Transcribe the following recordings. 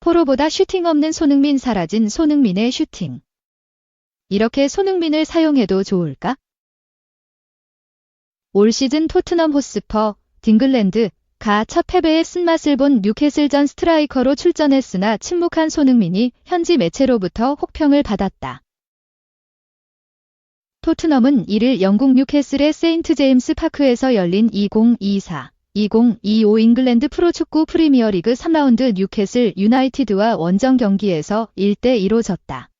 포로보다 슈팅 없는 손흥민 사라진 손흥민의 슈팅. 이렇게 손흥민을 사용해도 좋을까? 올 시즌 토트넘 호스퍼, 딩글랜드가 첫 패배의 쓴맛을 본 뉴캐슬전 스트라이커로 출전했으나 침묵한 손흥민이 현지 매체로부터 혹평을 받았다. 토트넘은 1일 영국 뉴캐슬의 세인트 제임스 파크에서 열린 2024-2025 잉글랜드 프로축구 프리미어리그 3라운드 뉴캐슬 유나이티드와 원정 경기에서 1대2로 졌다.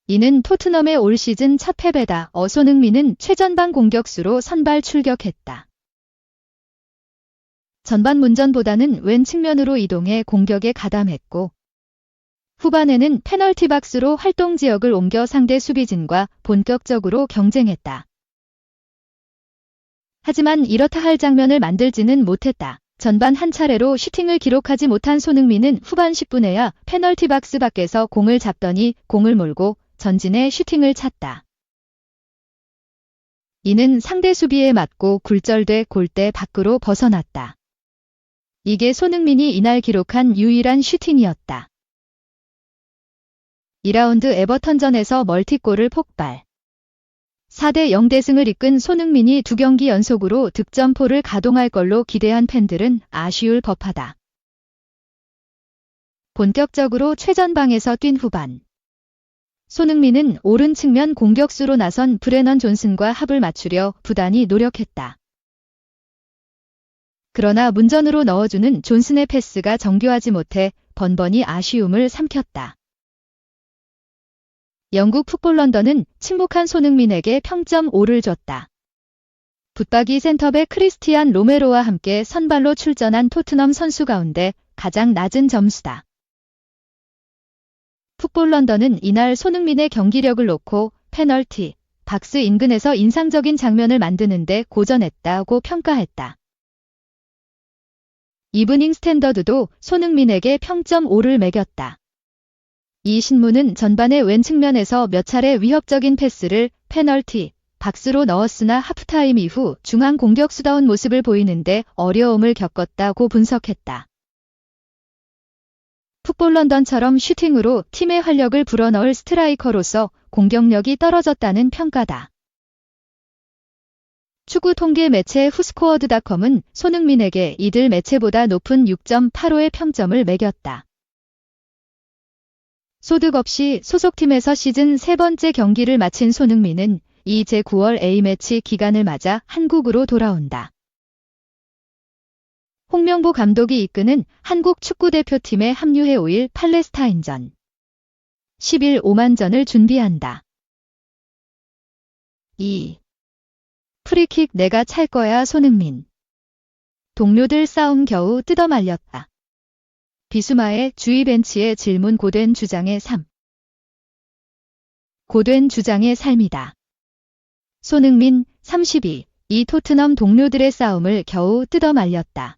이는 토트넘의 올 시즌 첫 패배다. 손흥민은 최전방 공격수로 선발 출격했다. 전반 문전보다는 왼 측면으로 이동해 공격에 가담했고 후반에는 페널티 박스로 활동 지역을 옮겨 상대 수비진과 본격적으로 경쟁했다. 하지만 이렇다 할 장면을 만들지는 못했다. 전반 한 차례로 슈팅을 기록하지 못한 손흥민은 후반 10분에야 페널티 박스 밖에서 공을 잡더니 공을 몰고 전진해 슈팅을 찼다. 이는 상대 수비에 맞고 굴절돼 골대 밖으로 벗어났다. 이게 손흥민이 이날 기록한 유일한 슈팅이었다. 2라운드 에버턴전에서 멀티골을 폭발. 4대0 대승을 이끈 손흥민이 2경기 연속으로 득점포를 가동할 걸로 기대한 팬들은 아쉬울 법하다. 본격적으로 최전방에서 뛴 후반. 손흥민은 오른 측면 공격수로 나선 브레넌 존슨과 합을 맞추려 부단히 노력했다. 그러나 문전으로 넣어주는 존슨의 패스가 정교하지 못해 번번이 아쉬움을 삼켰다. 영국 풋볼 런던은 침묵한 손흥민에게 평점 5를 줬다. 붙박이 센터백 크리스티안 로메로와 함께 선발로 출전한 토트넘 선수 가운데 가장 낮은 점수다. 풋볼 런던은 이날 손흥민의 경기력을 놓고 페널티 박스 인근에서 인상적인 장면을 만드는데 고전했다고 평가했다. 이브닝 스탠더드도 손흥민에게 평점 5를 매겼다. 이 신문은 전반의 왼 측면에서 몇 차례 위협적인 패스를 페널티 박스로 넣었으나 하프타임 이후 중앙 공격수다운 모습을 보이는데 어려움을 겪었다고 분석했다. 풋볼 런던처럼 슈팅으로 팀의 활력을 불어넣을 스트라이커로서 공격력이 떨어졌다는 평가다. 축구 통계 매체 후스코어드닷컴은 손흥민에게 이들 매체보다 높은 6.85의 평점을 매겼다. 소득 없이 소속팀에서 시즌 3번째 경기를 마친 손흥민은 이제 9월 A매치 기간을 맞아 한국으로 돌아온다. 홍명보 감독이 이끄는 한국 축구대표팀에 합류해 5일 팔레스타인전 10일 오만전을 준비한다. 2. 프리킥 내가 찰 거야 손흥민. 동료들 싸움 겨우 뜯어말렸다. 비수마의 주위 벤치의 질문 고된 주장의 삶. 고된 주장의 삶이다. 손흥민 32. 이 토트넘 동료들의 싸움을 겨우 뜯어말렸다.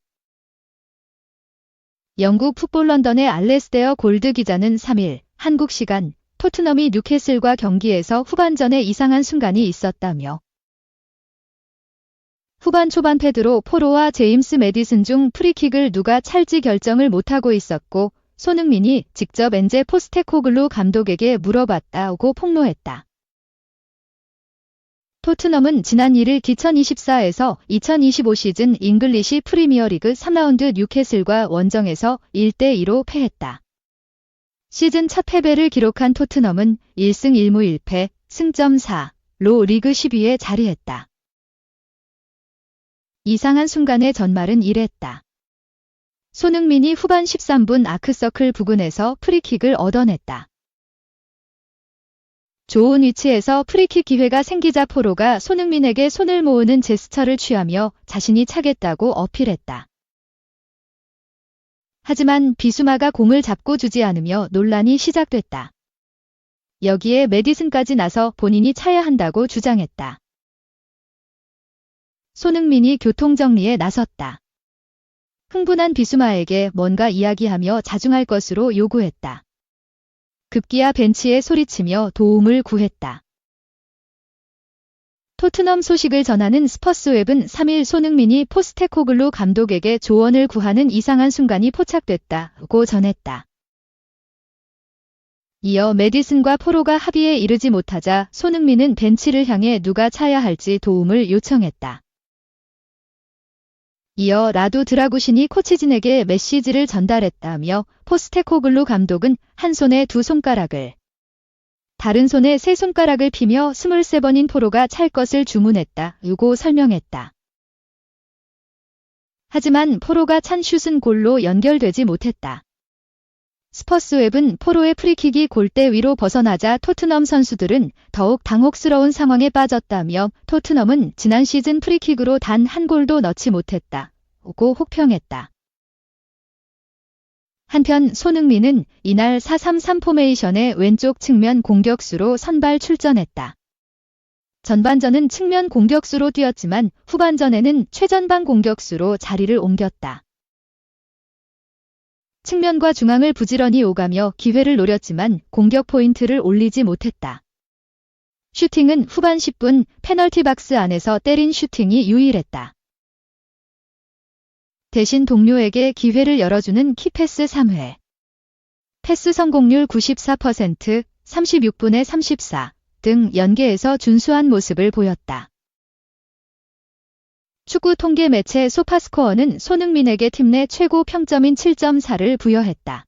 영국 풋볼 런던의 알레스데어 골드 기자는 3일 한국 시간 토트넘이 뉴캐슬과 경기에서 후반전에 이상한 순간이 있었다며 후반 초반 페드로 포로와 제임스 매디슨 중 프리킥을 누가 찰지 결정을 못하고 있었고 손흥민이 직접 엔제 포스테코글루 감독에게 물어봤다고 폭로했다. 토트넘은 지난 1일 2024에서 2025 시즌 잉글리시 프리미어리그 3라운드 뉴캐슬과 원정에서 1대2로 패했다. 시즌 첫 패배를 기록한 토트넘은 1승 1무 1패, 승점 4로 리그 10위에 자리했다. 이상한 순간의 전말은 이랬다. 손흥민이 후반 13분 아크서클 부근에서 프리킥을 얻어냈다. 좋은 위치에서 프리킥 기회가 생기자 포로가 손흥민에게 손을 모으는 제스처를 취하며 자신이 차겠다고 어필했다. 하지만 비수마가 공을 잡고 주지 않으며 논란이 시작됐다. 여기에 매디슨까지 나서 본인이 차야 한다고 주장했다. 손흥민이 교통정리에 나섰다. 흥분한 비수마에게 뭔가 이야기하며 자중할 것으로 요구했다. 급기야 벤치에 소리치며 도움을 구했다. 토트넘 소식을 전하는 스퍼스웹은 3일 손흥민이 포스테코글루 감독에게 조언을 구하는 이상한 순간이 포착됐다고 전했다. 이어 메디슨과 포로가 합의에 이르지 못하자 손흥민은 벤치를 향해 누가 차야 할지 도움을 요청했다. 이어 라두 드라구신이 코치진에게 메시지를 전달했다며 포스테코글루 감독은 한 손에 두 손가락을, 다른 손에 세 손가락을 피며 23번인 포로가 찰 것을 주문했다고 설명했다. 하지만 포로가 찬 슛은 골로 연결되지 못했다. 스퍼스웹은 포로의 프리킥이 골대 위로 벗어나자 토트넘 선수들은 더욱 당혹스러운 상황에 빠졌다며 토트넘은 지난 시즌 프리킥으로 단 한 골도 넣지 못했다고 혹평했다. 한편 손흥민은 이날 4-3-3 포메이션의 왼쪽 측면 공격수로 선발 출전했다. 전반전은 측면 공격수로 뛰었지만 후반전에는 최전방 공격수로 자리를 옮겼다. 측면과 중앙을 부지런히 오가며 기회를 노렸지만 공격 포인트를 올리지 못했다. 슈팅은 후반 10분 페널티 박스 안에서 때린 슈팅이 유일했다. 대신 동료에게 기회를 열어주는 키패스 3회. 패스 성공률 94%, 36분에 34 등 연계에서 준수한 모습을 보였다. 축구 통계 매체 소파스코어는 손흥민에게 팀 내 최고 평점인 7.4를 부여했다.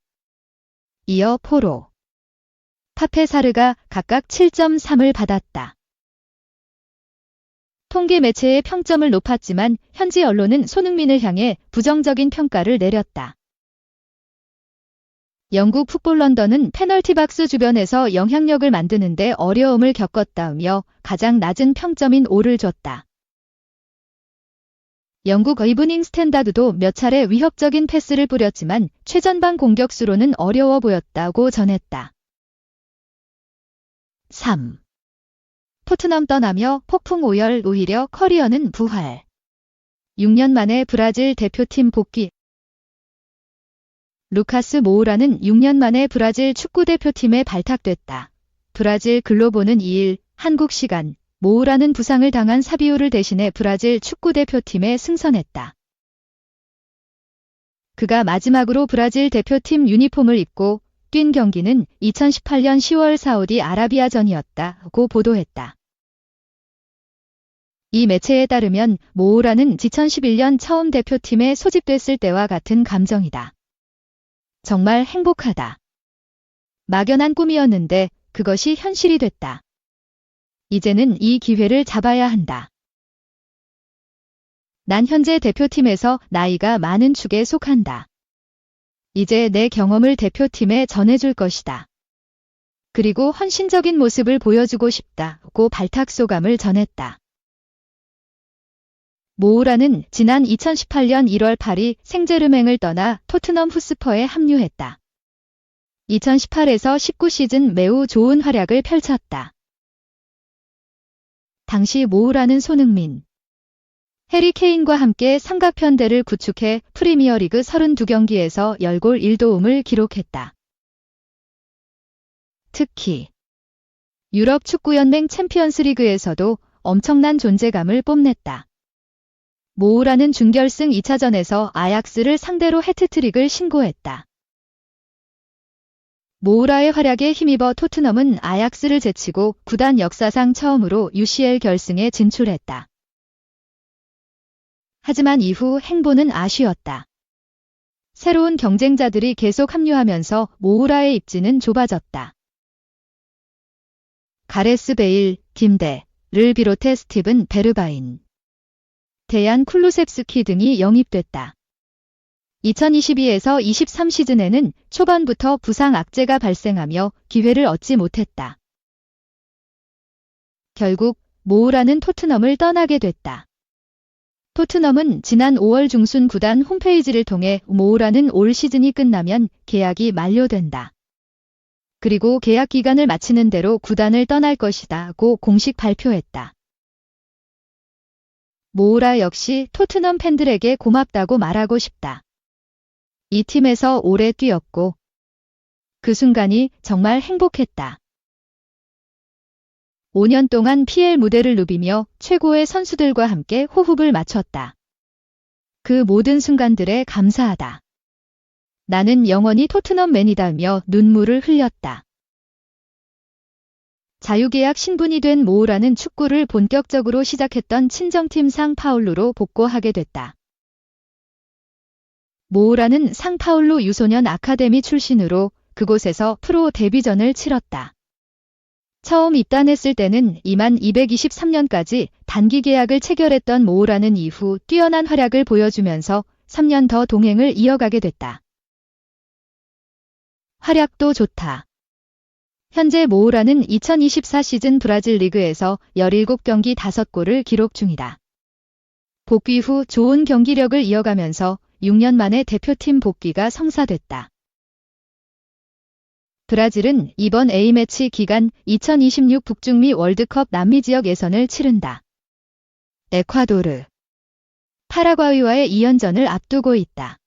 이어 포로, 파페사르가 각각 7.3을 받았다. 통계 매체의 평점을 높았지만 현지 언론은 손흥민을 향해 부정적인 평가를 내렸다. 영국 풋볼 런던은 페널티 박스 주변에서 영향력을 만드는데 어려움을 겪었다며 가장 낮은 평점인 5를 줬다. 영국 이브닝 스탠다드도 몇 차례 위협적인 패스를 뿌렸지만 최전방 공격수로는 어려워 보였다고 전했다. 3. 토트넘 떠나며 폭풍 오열 오히려 커리어는 부활. 6년 만에 브라질 대표팀 복귀. 루카스 모우라는 6년 만에 브라질 축구대표팀에 발탁됐다. 브라질 글로보는 2일 한국 시간 모우라는 부상을 당한 사비오를 대신해 브라질 축구대표팀에 승선했다. 그가 마지막으로 브라질 대표팀 유니폼을 입고 뛴 경기는 2018년 10월 사우디 아라비아전이었다고 보도했다. 이 매체에 따르면 모우라는 2011년 처음 대표팀에 소집됐을 때와 같은 감정이다. 정말 행복하다. 막연한 꿈이었는데 그것이 현실이 됐다. 이제는 이 기회를 잡아야 한다. 난 현재 대표팀에서 나이가 많은 축에 속한다. 이제 내 경험을 대표팀에 전해줄 것이다. 그리고 헌신적인 모습을 보여주고 싶다고 발탁 소감을 전했다. 모우라는 지난 2018년 1월 8일 생제르맹을 떠나 토트넘 후스퍼에 합류했다. 2018에서 19 시즌 매우 좋은 활약을 펼쳤다. 당시 모우라는 손흥민, 해리 케인과 함께 삼각편대를 구축해 프리미어리그 32경기에서 10골 1도움을 기록했다. 특히 유럽 축구연맹 챔피언스리그에서도 엄청난 존재감을 뽐냈다. 모우라는 준결승 2차전에서 아약스를 상대로 해트트릭을 신고했다. 모우라의 활약에 힘입어 토트넘은 아약스를 제치고 구단 역사상 처음으로 UCL 결승에 진출했다. 하지만 이후 행보는 아쉬웠다. 새로운 경쟁자들이 계속 합류하면서 모우라의 입지는 좁아졌다. 가레스 베일, 김대를 비롯해 스티븐 베르바인, 데얀 쿨루셉스키 등이 영입됐다. 2022에서 23 시즌에는 초반부터 부상 악재가 발생하며 기회를 얻지 못했다. 결국 모우라는 토트넘을 떠나게 됐다. 토트넘은 지난 5월 중순 구단 홈페이지를 통해 모우라는 올 시즌이 끝나면 계약이 만료된다. 그리고 계약 기간을 마치는 대로 구단을 떠날 것이다고 공식 발표했다. 모우라 역시 토트넘 팬들에게 고맙다고 말하고 싶다. 이 팀에서 오래 뛰었고 그 순간이 정말 행복했다. 5년 동안 PL 무대를 누비며 최고의 선수들과 함께 호흡을 맞췄다. 그 모든 순간들에 감사하다. 나는 영원히 토트넘맨이다며 눈물을 흘렸다. 자유계약 신분이 된 모우라는 축구를 본격적으로 시작했던 친정팀 상파울루로 복고하게 됐다. 모우라는 상파울루 유소년 아카데미 출신으로 그곳에서 프로 데뷔전을 치렀다. 처음 입단했을 때는 223년까지 단기 계약을 체결했던 모우라는 이후 뛰어난 활약을 보여주면서 3년 더 동행을 이어가게 됐다. 활약도 좋다. 현재 모우라는 2024 시즌 브라질 리그에서 17경기 5골을 기록 중이다. 복귀 후 좋은 경기력을 이어가면서 6년 만에 대표팀 복귀가 성사됐다. 브라질은 이번 A매치 기간 2026 북중미 월드컵 남미 지역 예선을 치른다. 에콰도르, 파라과이와의 2연전을 앞두고 있다.